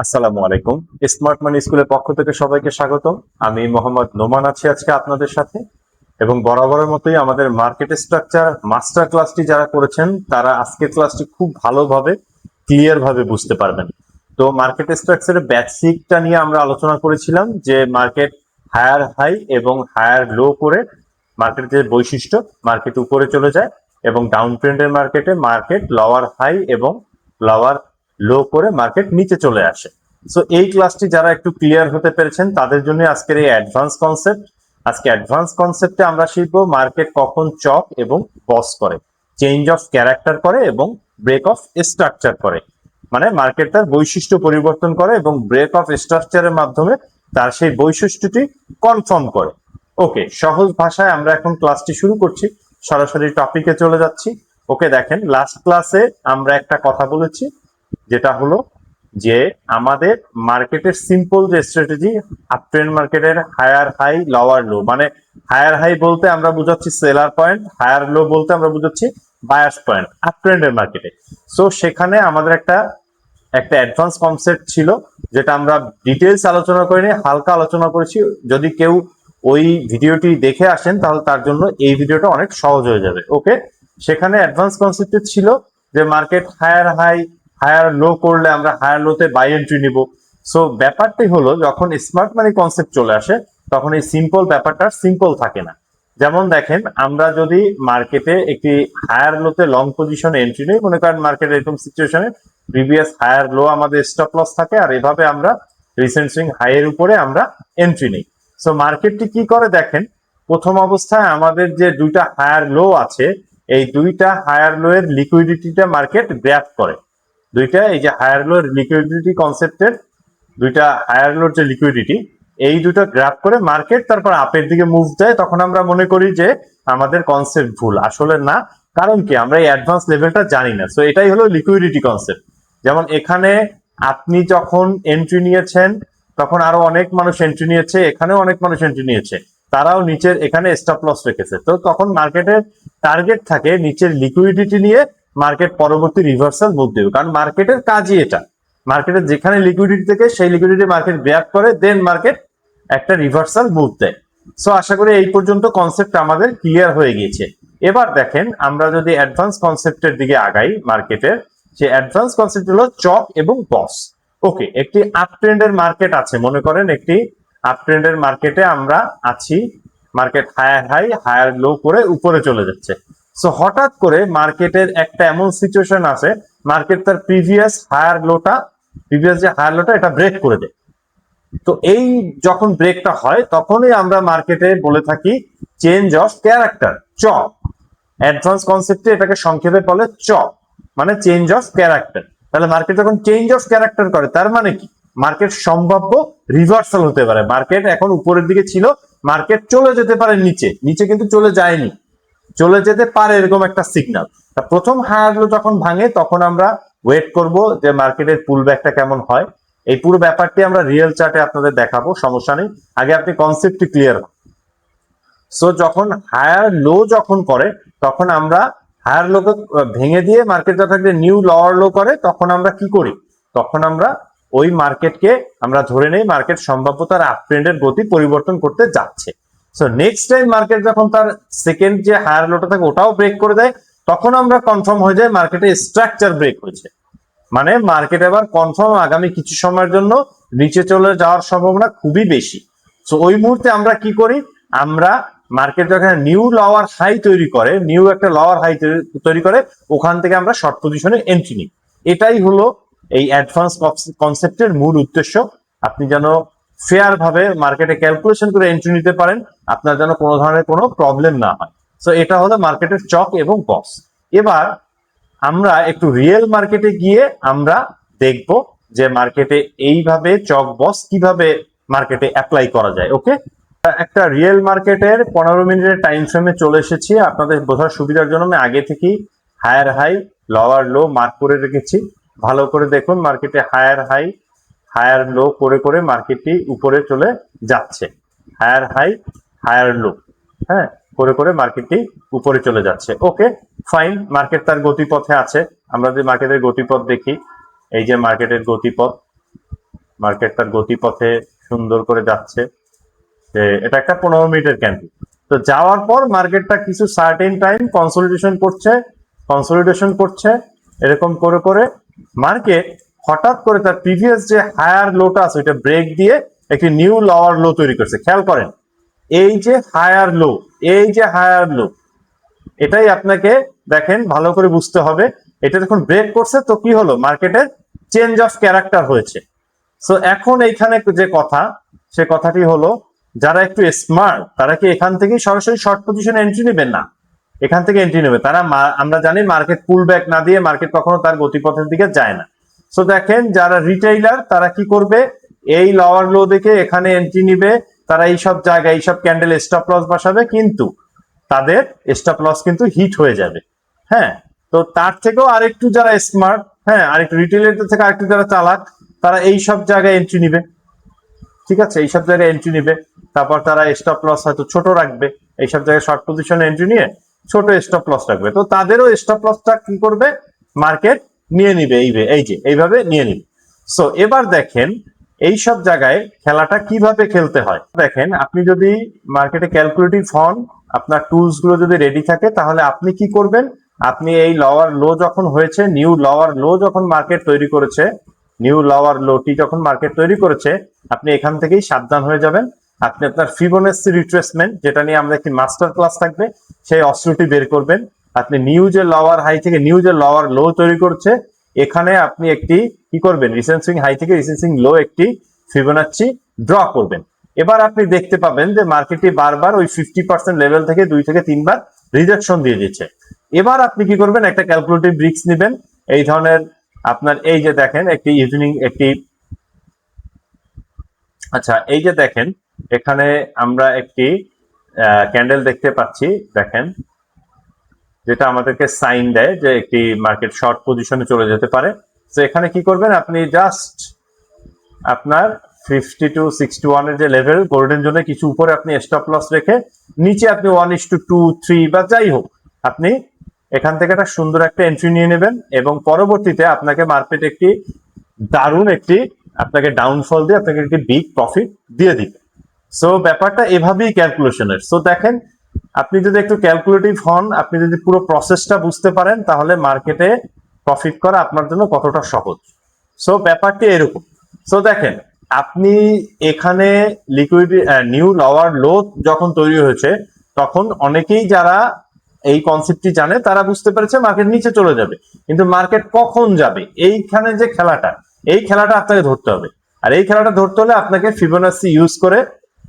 আসসালামু আলাইকুম। স্মার্ট মানি স্কুলের পক্ষ থেকে সবাইকে স্বাগতম। আমি মোহাম্মদ নোমান আছি আজকে আপনাদের সাথে, এবং বরাবরের মতোই আমাদের মার্কেট স্ট্রাকচার মাস্টার ক্লাসটি যারা করেছেন তারা আজকের ক্লাসটি খুব ভালোভাবে ক্লিয়ার ভাবে বুঝতে পারবেন। তো মার্কেট স্ট্রাকচারের বেসিকটা নিয়ে আমরা আলোচনা করেছিলাম যে মার্কেট হায়ার হাই এবং হায়ার লো করে মার্কেটের বৈশিষ্ট্য, মার্কেট উপরে চলে যায় এবং ডাউন ট্রেন্ডের মার্কেটে মার্কেট লোয়ার হাই এবং লোয়ার লো করে মার্কেট নিচে চলে আসে। সো এই ক্লাসটি যারা একটু ক্লিয়ার হতে পেরেছেন তাদের জন্য আজকের এই অ্যাডভান্স কনসেপ্ট। আজকে অ্যাডভান্স কনসেপ্টে আমরা শিখবো মার্কেট কখন চক এবং বস করে, চেঞ্জ অফ ক্যারেক্টার করে এবং ব্রেক অফ স্ট্রাকচার করে। মানে মার্কেট তার বৈশিষ্ট্য পরিবর্তন করে এবং ব্রেক অফ স্ট্রাকচারের মাধ্যমে তার সেই বৈশিষ্ট্যটি কনফার্ম করে। ওকে, সহজ ভাষায় আমরা এখন ক্লাসটি শুরু করছি, সরাসরি টপিকে চলে যাচ্ছি। ওকে, দেখেন লাস্ট ক্লাসে আমরা একটা কথা বলেছি, যেটা হলো যে আমাদের মার্কেটের সিম্পল যে স্ট্র্যাটেজি, আপ ট্রেন্ড মার্কেটের হায়ার হাই লোয়ার লো, মানে হায়ার হাই বলতে আমরা বুঝাচ্ছি সেলার পয়েন্ট, হায়ার লো বলতে আমরা বুঝাচ্ছি বায়ার্স পয়েন্ট আপ ট্রেন্ডের মার্কেটে। সো সেখানে আমাদের একটা একটা অ্যাডভান্স কনসেপ্ট ছিল, যেটা আমরা ডিটেলস আলোচনা করিনি, হালকা আলোচনা করেছি। যদি কেউ ওই ভিডিওটি দেখে আসেন তাহলে তার জন্য এই ভিডিওটা অনেক সহজ হয়ে যাবে। ওকে, সেখানে অ্যাডভান্স কনসেপ্টে ছিল যে market higher high higher low করলে আমরা হায়ার লোতে বাই এন্ট্রি নিব। সো ব্যাপারটি হলো যখন স্মার্ট মানি কনসেপ্ট চলে আসে তখন এই সিম্পল ব্যাপারটা সিম্পল থাকে না। যেমন দেখেন, আমরা যদি মার্কেটে একটি হায়ার লোতে লং পজিশনে এন্ট্রি নিই, মনে করেন মার্কেট এরকম সিচুয়েশনে প্রিভিয়াস হায়ার লো আমাদের স্টপ লস থাকে, আর এভাবে আমরা রিসেন্ট সুইং হাই এর উপরে আমরা এন্ট্রি নিই। সো মার্কেটটি কি করে দেখেন, প্রথম অবস্থায় আমাদের যে দুইটা হায়ার লো আছে, এই দুইটা হায়ার লো এর লিকুইডিটিটা মার্কেট গ্র্যাব করে। দুইটা এই যে হায়ার লো এর লিকুইডিটি কনসেপ্টের দুইটা হায়ার লোর যে লিকুইডিটি, এই দুটো গ্র্যাব করে মার্কেট তারপর আপের দিকে মুভ দেয়। তখন আমরা মনে করি যে আমাদের কনসেপ্ট ভুল, আসলে না। কারণ কি, আমরা এই অ্যাডভান্স লেভেলটা জানি না। সো এটাই হলো লিকুইডিটি কনসেপ্ট। যেমন এখানে আপনি যখন এন্ট্রি নিয়েছেন তখন আরো অনেক মানুষ এন্ট্রি নিয়েছে, এখানেও অনেক মানুষ এন্ট্রি নিয়েছে, তারাও নিচের এখানে স্টপ লস রেখেছে। তো তখন মার্কেটের টার্গেট থাকে নিচের লিকুইডিটি নিয়ে মার্কেট পরবর্তী রিভার্সাল মুভ দেবে, কারণ মার্কেটের কাজই এটা। মার্কেটের যেখানে লিকুইডিটি থেকে সেই লিকুইডিটি মার্কেট গ্র্যাব করে, দেন মার্কেট একটা রিভার্সাল মুভ দেয়। সো আশা করি এই পর্যন্ত কনসেপ্ট আমাদের ক্লিয়ার হয়ে গিয়েছে। এবার দেখেন, আমরা যদি অ্যাডভান্স কনসেপ্টের দিকে আগাই মার্কেটের, সেই অ্যাডভান্স কনসেপ্ট হলো চক এবং বস। ওকে, একটি আপ ট্রেন্ডের মার্কেট আছে, মনে করেন একটি আপ ট্রেন্ডের মার্কেটে আমরা আছি, market higher high higher low করে উপরে চলে যাচ্ছে। সো হঠাৎ করে মার্কেটের একটা এমন সিচুয়েশন আছে, মার্কেট তার প্রিভিয়াস যে হায়ার লোটা এটা ব্রেক করে দেয়। তো এই যখন ব্রেকটা হয় তখনই আমরা মার্কেটে বলে থাকি change of character, CHoCH. Advance কনসেপ্টে এটাকে সংক্ষেপে বলে চক, মানে চেঞ্জ অফ ক্যারেক্টার। তাহলে মার্কেট যখন চেঞ্জ অফ ক্যারেক্টার করে তার মানে কি, মার্কেট সম্ভাব্য রিভার্সাল হতে পারে। মার্কেট এখন উপরের দিকে ছিল, মার্কেট চলে যেতে পারে নিচে, নিচে কিন্তু চলে যায়নি, চলে যেতে পারে, এরকম একটা সিগন্যাল। প্রথম হায়ার লো যখন ভাঙে তখন আমরা ওয়েট করব যে মার্কেটের পুল ব্যাকটা কেমন হয়। এই পুরো ব্যাপারটি আমরা রিয়েল চার্টে আপনাদের দেখাবো, সমস্যা নেই, আগে আপনি কনসেপ্টটি ক্লিয়ার হন। সো যখন হায়ার লো যখন করে তখন আমরা হায়ার লোকে ভেঙে দিয়ে মার্কেট যখন একটা নিউ লোয়ার লো করে তখন আমরা কি করি, তখন আমরা ওই মার্কেটকে আমরা ধরে নেই মার্কেট সম্ভাব্য তার আপ ট্রেন্ডের গতি পরিবর্তন করতে যাচ্ছে। সো নেক্সট টাইম মার্কেট যখন তার সেকেন্ড যে হায়ার লোটা থাকে ওটাও ব্রেক করে দেয়, তখন আমরা কনফার্ম হয়ে যাই মার্কেটে স্ট্রাকচার ব্রেক হয়েছে, মানে মার্কেট এবার কনফার্ম আগামী কিছু সময়ের জন্য নিচে চলে যাওয়ার সম্ভাবনা খুবই বেশি। সো ওই মুহূর্তে আমরা কি করি, আমরা মার্কেট যখন নিউ লোয়ার হাই তৈরি করে, নিউ একটা লোয়ার হাই তৈরি করে, ওখান থেকে আমরা শর্ট পজিশনে এন্ট্রি নিই। এটাই হলো এই অ্যাডভান্স কনসেপ্টের মূল উদ্দেশ্য। আপনি যেন ফেয়ার ভাবে মার্কেটে ক্যালকুলেশন করে এন্ট্রি নিতে পারেন, আপনার যেন কোনো ধরনের কোনো প্রবলেম না হয়। সো এটা হলো মার্কেটের চক এবং বস। এবার আমরা একটু রিয়েল মার্কেটে গিয়ে আমরা দেখব যে মার্কেটে এইভাবে চক বস কিভাবে মার্কেটে অ্যাপ্লাই করা যায়। ওকে, একটা রিয়েল মার্কেটের 15 মিনিটের টাইম ফ্রেমে চলে এসেছি। আপনাদের বোঝার সুবিধার জন্য আমি আগে থেকেই higher high lower low mark করে রেখেছি। ভালো করে দেখুন, মার্কেটে হায়ার হাই হায়ার লো করে করে মার্কেটটি উপরে চলে যাচ্ছে, হায়ার হাই হায়ার লো, হ্যাঁ, করে করে মার্কেটটি উপরে চলে যাচ্ছে। ওকে ফাইন, মার্কেট তার গতিপথে আছে। আমরা যদি মার্কেটের গতিপথ দেখি, এই যে মার্কেটের গতিপথ, মার্কেট তার গতিপথে সুন্দর করে যাচ্ছে। এটা একটা 15 মিনিটের ক্যান্ডেল। তো যাওয়ার পর মার্কেটটা কিছু সার্টেন টাইম কনসলিডেশন করছে এরকম করে করে মার্কেট হঠাৎ করে তার প্রিভিয়াস যে হায়ার লোটা আছে ওইটা ব্রেক দিয়ে একটি নিউ লোয়ার লো তৈরি করছে। খেয়াল করেন, এই যে হায়ার লো, এটাই আপনাকে দেখেন ভালো করে বুঝতে হবে। এটা যখন ব্রেক করছে তো কি হলো, মার্কেটের চেঞ্জ অফ ক্যারেক্টার হয়েছে। সো এখন এইখানে যে কথা, সে কথাটি হলো, যারা একটু স্মার্ট তারা কি এখান থেকে সরাসরি শর্ট পজিশনে এন্ট্রি নেবেন না, এখান থেকে এন্ট্রি নেবে তারা। আমরা জানি মার্কেট পুল ব্যাক না দিয়ে মার্কেট কখনো তার গতিপথের দিকে যায় না। সো দেখেন যারা রিটেইলার তারা কি করবে, এই লোয়ার লো দেখে এখানে এন্ট্রি নিবে, তারা এইসব জায়গায় এইসব ক্যান্ডেল স্টপ লস বসাবে, কিন্তু তাদের স্টপ লস কিন্তু হিট হয়ে যাবে। হ্যাঁ, তো তার থেকেও আরেকটু যারা স্মার্ট, হ্যাঁ আরেকটু রিটেইলার থেকে আরেকটু যারা চালাক, তারা এইসব জায়গায় এন্ট্রি নিবে। ঠিক আছে, এইসব জায়গায় এন্ট্রি নিবে, তারপর তারা স্টপ লস হয়তো ছোট রাখবে, এইসব জায়গায় শর্ট পজিশনে এন্ট্রি নিয়ে ছোট স্টপ লস রাখবে। তো তাদেরও স্টপ লসটা কি করবে, মার্কেট নিয়ে নিবে, এইভাবে নিয়ে নিবে। সো এবার দেখেন এইসব জায়গায় খেলাটা কিভাবে খেলতে হয়। দেখেন আপনি যদি মার্কেটে ক্যালকুলেটিভ হন, আপনার টুলস গুলো যদি রেডি থাকে, তাহলে আপনি কি করবেন, আপনি এই লোয়ার লো যখন হয়েছে, নিউ লোয়ার লো যখন মার্কেট তৈরি করেছে, নিউ লোয়ার লোটি যখন মার্কেট তৈরি করেছে, আপনি এখান থেকেই সাবধান হয়ে যাবেন। আপনি আপনার ফিবোনাসি রিট্রেসমেন্ট, যেটা নিয়ে আমরা একটি মাস্টার ক্লাস থাকবে, সেই অস্ত্রটি বের করবেন। আপনি নিউ যে লোয়ার হাই থেকে নিউ যে লোয়ার লো তৈরি করছে, এখানে আপনি একটি কি করবেন, রিসেন্ট সুইং হাই থেকে রিসেন্ট সুইং লো একটি ফিবোনাচি ড্র করবেন। এবার আপনি দেখতে পাবেন যে মার্কেটটি বারবার ওই 50% লেভেল থেকে 2 থেকে 3 বার রিজেকশন দিয়ে দিচ্ছে। এবার আপনি কি করবেন, একটা ক্যালকুলেটিভ রিস্ক নেবেন। এই ধরনের আপনার এই যে দেখেন একটি ইভিনিং একটি, আচ্ছা এই যে দেখেন এখানে আমরা একটি ক্যান্ডেল দেখতে পাচ্ছি, দেখেন যেটা আমাদেরকে সাইন দেয় যে একটি মার্কেট শর্ট পজিশনে চলে যেতে পারে। তো এখানে কি করবেন, আপনি জাস্ট আপনার 50 to 61 এর যে লেভেল গোল্ডেন জোনে কিছু উপরে আপনি স্টপ লস রেখে, নিচে আপনি 1:2, 3 বা যাই হোক, আপনি এখান থেকে একটা সুন্দর একটা এন্ট্রি নিয়ে নেবেন, এবং পরবর্তীতে আপনাকে মার্কেট একটি দারুণ একটি আপনাকে ডাউনফল দিয়ে আপনাকে একটি বিগ প্রফিট দিয়ে দিবে। সো ব্যাপারটা এভাবেই ক্যালকুলেশনের। সো দেখেন আপনি যদি একটু ক্যালকুলেটিভ হন, আপনি যদি পুরো প্রসেসটা বুঝতে পারেন, তাহলে মার্কেটে প্রফিট করা আপনার জন্য কতটা সহজ। সো ব্যাপারটি এরকম। সো দেখেন আপনি এখানে লিকুইডিটি নিউ লোয়ার লো যখন তৈরি হয়েছে, তখন অনেকেই যারা এই কনসেপ্টটি জানে তারা বুঝতে পেরেছে মার্কেট নিচে চলে যাবে, কিন্তু মার্কেট কখন যাবে, এইখানে যে খেলাটা, এই খেলাটা আপনাকে ধরতে হবে। আর এই খেলাটা ধরতে হলে আপনাকে ফিবোনাচি ইউজ করে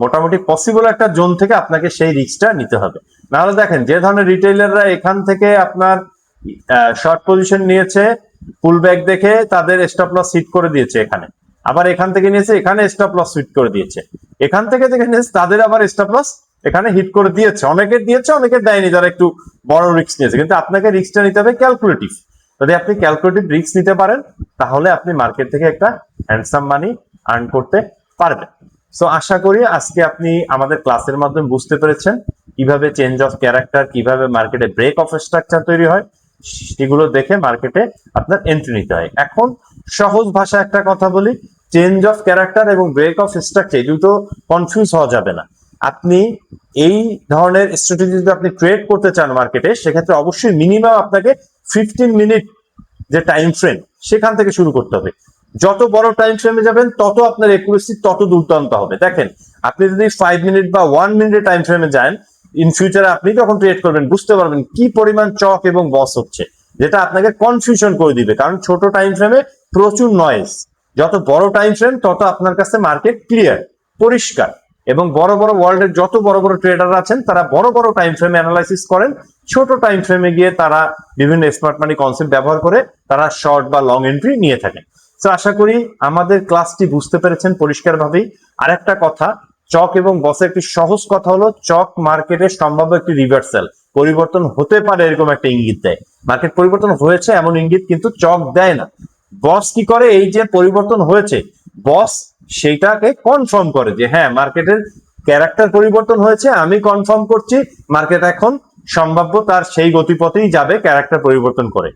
মোটামুটি পসিবল একটা জোন থেকে আপনাকে সেই রিস্কটা নিতে হবে। নাহলে দেখেন যে ধরনের রিটেইলাররা এখান থেকে আপনার শর্ট পজিশন নিয়েছে, পুল ব্যাক দেখে তাদের স্টপ লস হিট করে দিয়েছে এখানে, আবার এখান থেকে নিয়েছে এখানে স্টপ লস হিট করে দিয়েছে, এখান থেকে দেখে নিয়েছে তাদের আবার স্টপ লস এখানে হিট করে দিয়েছে, অনেকের দিয়েছে অনেকের দেয়নি, যারা একটু বড় রিস্ক নিয়েছে। কিন্তু আপনাকে রিস্কটা নিতে হবে ক্যালকুলেটিভ। যদি আপনি ক্যালকুলেটিভ রিস্ক নিতে পারেন, তাহলে আপনি মার্কেট থেকে একটা হ্যান্ডসাম মানি আর্ন করতে পারবেন। সো আশা করি আজকে আপনি আমাদের ক্লাসের মাধ্যমে বুঝতে পেরেছেন কিভাবে চেঞ্জ অফ ক্যারেক্টার, কিভাবে মার্কেটে ব্রেক অফ স্ট্রাকচার তৈরি হয়, সেগুলো দেখে মার্কেটে আপনার এন্ট্রি নিতে হয়। এখন সহজ ভাষা একটা কথা বলি, চেঞ্জ অফ ক্যারেক্টার এবং ব্রেক অফ স্ট্রাকচার দুটো কনফিউজ হওয়া যাবে না। আপনি এই ধরনের স্ট্র্যাটেজি যদি আপনি ট্রেড করতে চান মার্কেটে, সেক্ষেত্রে অবশ্যই মিনিমাম আপনাকে 15 মিনিট যে টাইম ফ্রেম, সেখান থেকে শুরু করতে হবে। যত বড় টাইম ফ্রেমে যাবেন তত আপনার একুরেসি তত দুর্দান্ত হবে। দেখেন আপনি যদি 5 মিনিট বা 1 মিনিটের টাইম ফ্রেমে যান, ইন ফিউচারে আপনি যখন ট্রেড করবেন বুঝতে পারবেন কি পরিমাণ চক এবং বস হচ্ছে, যেটা আপনাকে কনফিউশন করে দিবে। কারণ ছোট টাইম ফ্রেমে প্রচুর নয়েজ, যত বড় টাইম ফ্রেম তত আপনার কাছে মার্কেট ক্লিয়ার, পরিষ্কার। এবং বড় বড় ওয়ার্ল্ডের যত বড় বড় ট্রেডার আছেন, তারা বড় বড় টাইম ফ্রেমে অ্যানালাইসিস করেন, ছোট টাইম ফ্রেমে গিয়ে তারা বিভিন্ন স্মার্ট মানি কনসেপ্ট ব্যবহার করে তারা শর্ট বা লং এন্ট্রি নিয়ে থাকেন। তো আশা করি আমাদের ক্লাসটি বুঝতে পেরেছেন পরিষ্কারভাবেই। আরেকটা কথা, চক এবং বসের একটি সহজ কথা হলো, চক মার্কেটের সম্ভাব্য একটি রিভার্সাল, পরিবর্তন হতে পারে এরকম একটা ইঙ্গিত দেয়। মার্কেট পরিবর্তন হয়েছে এমন ইঙ্গিত কিন্তু চক দেয় না। বস কি করে, এই যে পরিবর্তন হয়েছে, বস সেইটাকে কনফার্ম করে যে হ্যাঁ মার্কেটের ক্যারেক্টার পরিবর্তন হয়েছে, আমি কনফার্ম করছি মার্কেট এখন সম্ভাব্য তার সেই গতিপথেই যাবে ক্যারেক্টার পরিবর্তন করে।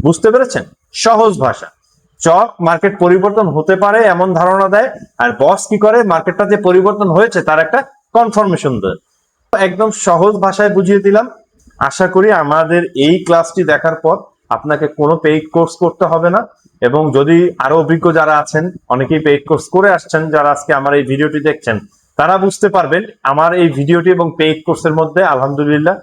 বুঝতে পেরেছেন? সহজ ভাষা। স্টক মার্কেট পরিবর্তন হতে পারে এমন ধারণা দেয়, আর বস কি করে, মার্কেটটা যে পরিবর্তন হয়েছে তার একটা কনফার্মেশন দেয়। একদম সহজ ভাষায় বুঝিয়ে দিলাম। আশা করি আমাদের এই ক্লাসটি দেখার পর আপনাকে কোনো পেইড কোর্স করতে হবে না, এবং যদি আরো অভিজ্ঞ যারা আছেন, অনেকেই পেইড কোর্স করে আসছেন, যারা আজকে আমার এই ভিডিওটি দেখছেন, তারা বুঝতে পারবেন আমার এই ভিডিওটি এবং পেইড কোর্সের মধ্যে আলহামদুলিল্লাহ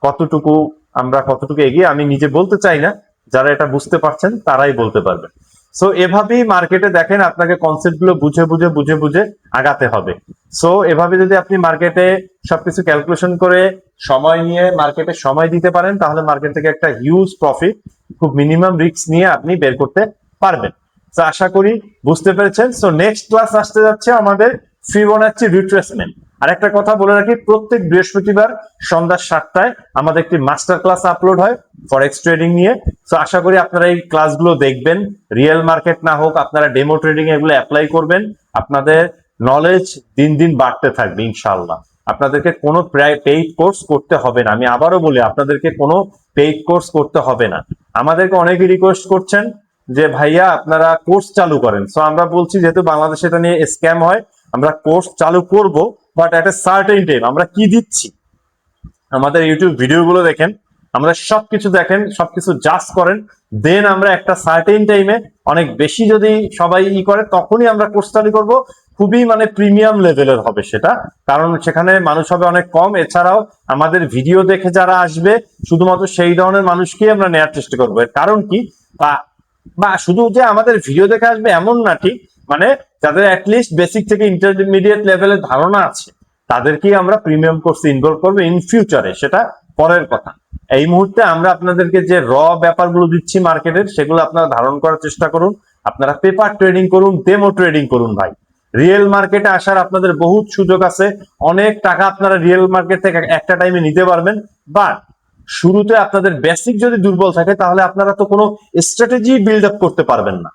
কতটুকু এগিয়ে আমি নিজে বলতে চাই না, যারা এটা বুঝতে পারছেন তারাই বলতে পারবেন। সো এভাবেই মার্কেটে দেখেন, আপনাকে কনসেপ্ট গুলো বুঝে বুঝে আগাতে হবে। সো এভাবে যদি আপনি মার্কেটে সবকিছু ক্যালকুলেশন করে সময় নিয়ে মার্কেটে সময় দিতে পারেন, তাহলে মার্কেট থেকে একটা হিউজ প্রফিট খুব মিনিমাম রিস্ক নিয়ে আপনি বের করতে পারবেন। তো আশা করি বুঝতে পেরেছেন। সো নেক্সট ক্লাস আসতে যাচ্ছে আমাদের ফিবোনাচ্চি রিট্রেসমেন্ট। আর একটা কথা বলে রাখি, প্রত্যেক বৃহস্পতিবার সন্ধ্যা 7টায় আমাদের একটি মাস্টার ক্লাস আপলোড হয় ফরেক্স ট্রেডিং নিয়ে। তো আশা করি আপনারা এই ক্লাসগুলো দেখবেন, রিয়েল মার্কেট না হোক আপনারা ডেমো ট্রেডিং এগুলো অ্যাপ্লাই করবেন, আপনাদের নলেজ দিন দিন বাড়তে থাকবে ইনশাআল্লাহ। আপনাদেরকে কোনো পেইড কোর্স করতে হবে না, আমি আবারও বলি আপনাদেরকে কোনো পেইড কোর্স করতে হবে না। আমাদেরকে অনেকে রিকোয়েস্ট করছেন যে ভাইয়া আপনারা কোর্স চালু করেন। সো আমরা বলছি, যেহেতু বাংলাদেশে এটা নিয়ে স্ক্যাম হয়, আমরা কোর্স চালু করব, but at a certain time. আমরা কি দিচ্ছি, আমাদের ইউটিউব ভিডিও গুলো দেখেন, আমরা সবকিছু দেখেন, সবকিছু জাজ করেন, দেন আমরা একটা সার্টেন টাইমে অনেক বেশি যদি সবাই করে, তখনই আমরা কোর্স চালু করব। খুবই মানে প্রিমিয়াম লেভেলের হবে সেটা, কারণ সেখানে মানুষ হবে অনেক কম। এছাড়াও আমাদের ভিডিও দেখে যারা আসবে, শুধুমাত্র সেই ধরনের মানুষকেই আমরা নেওয়ার চেষ্টা করবো। এর কারণ কি, বা শুধু যে আমাদের ভিডিও দেখে আসবে এমন না, ঠিক মানে যাদের অ্যাটলিস্ট বেসিক থেকে ইন্টারমিডিয়েট লেভেলের ধারণা আছে, তাদেরকেই আমরা প্রিমিয়াম কোর্সে ইনভলভ করবো ইন ফিউচারে, সেটা পরের কথা। এই মুহূর্তে আমরা আপনাদেরকে যে ব্যাপারগুলো দিচ্ছি মার্কেটের, সেগুলো আপনারা ধারণ করার চেষ্টা করুন। আপনারা পেপার ট্রেডিং করুন, ডেমো ট্রেডিং করুন ভাই। রিয়েল মার্কেটে আসার আপনাদের বহুত সুযোগ আছে, অনেক টাকা আপনারা রিয়েল মার্কেট থেকে একটা টাইমে নিতে পারবেন। বাট শুরুতে আপনাদের বেসিক যদি দুর্বল থাকে, তাহলে আপনারা তো কোনো স্ট্র্যাটেজি বিল্ড আপ করতে পারবেন না।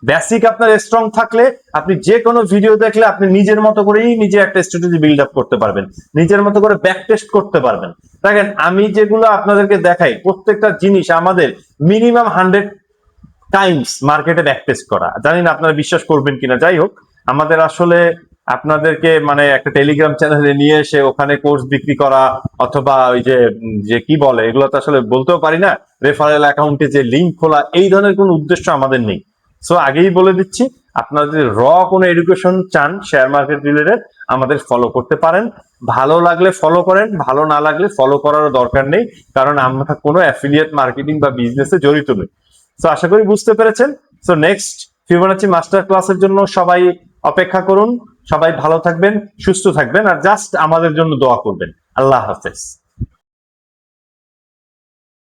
বেসিক আপনার স্ট্রং থাকলে আপনি যে কোনো ভিডিও দেখলে আপনি নিজের মতো করেই নিজে একটা স্ট্র্যাটেজি বিল্ড আপ করতে পারবেন, নিজের মতো করে ব্যাক টেস্ট করতে পারবেন। দেখেন আমি যেগুলো আপনাদেরকে দেখাই, প্রত্যেকটা জিনিস আমাদের মিনিমাম 100 টাইমস মার্কেটে ব্যাক টেস্ট করা। জানি না আপনারা বিশ্বাস করবেন কিনা, যাই হোক, আমাদের আসলে আপনাদেরকে মানে একটা টেলিগ্রাম চ্যানেলে নিয়ে এসে ওখানে কোর্স বিক্রি করা, অথবা ওই যে কি বলে এগুলো তো আসলে বলতেও পারি না, রেফারেল অ্যাকাউন্টে যে লিঙ্ক খোলা, এই ধরনের কোনো উদ্দেশ্য আমাদের নেই। সো আগেই বলে দিচ্ছি, আপনারা যদি কোনো এডুকেশন চান শেয়ার মার্কেট রিলেটেড, আমাদের ফলো করতে পারেন। ভালো লাগলে ফলো করেন, ভালো না লাগলে ফলো করারও দরকার নেই, কারণ আমরা কোনো অ্যাফিলিয়েট মার্কেটিং বা বিজনেসে জড়িত নই। সো আশা করি বুঝতে পেরেছেন। সো নেক্সট ফিবোনাচ্চি মাস্টার ক্লাসের জন্য সবাই অপেক্ষা করুন। সবাই ভালো থাকবেন, সুস্থ থাকবেন, আর জাস্ট আমাদের জন্য দোয়া করবেন। আল্লাহ হাফেজ।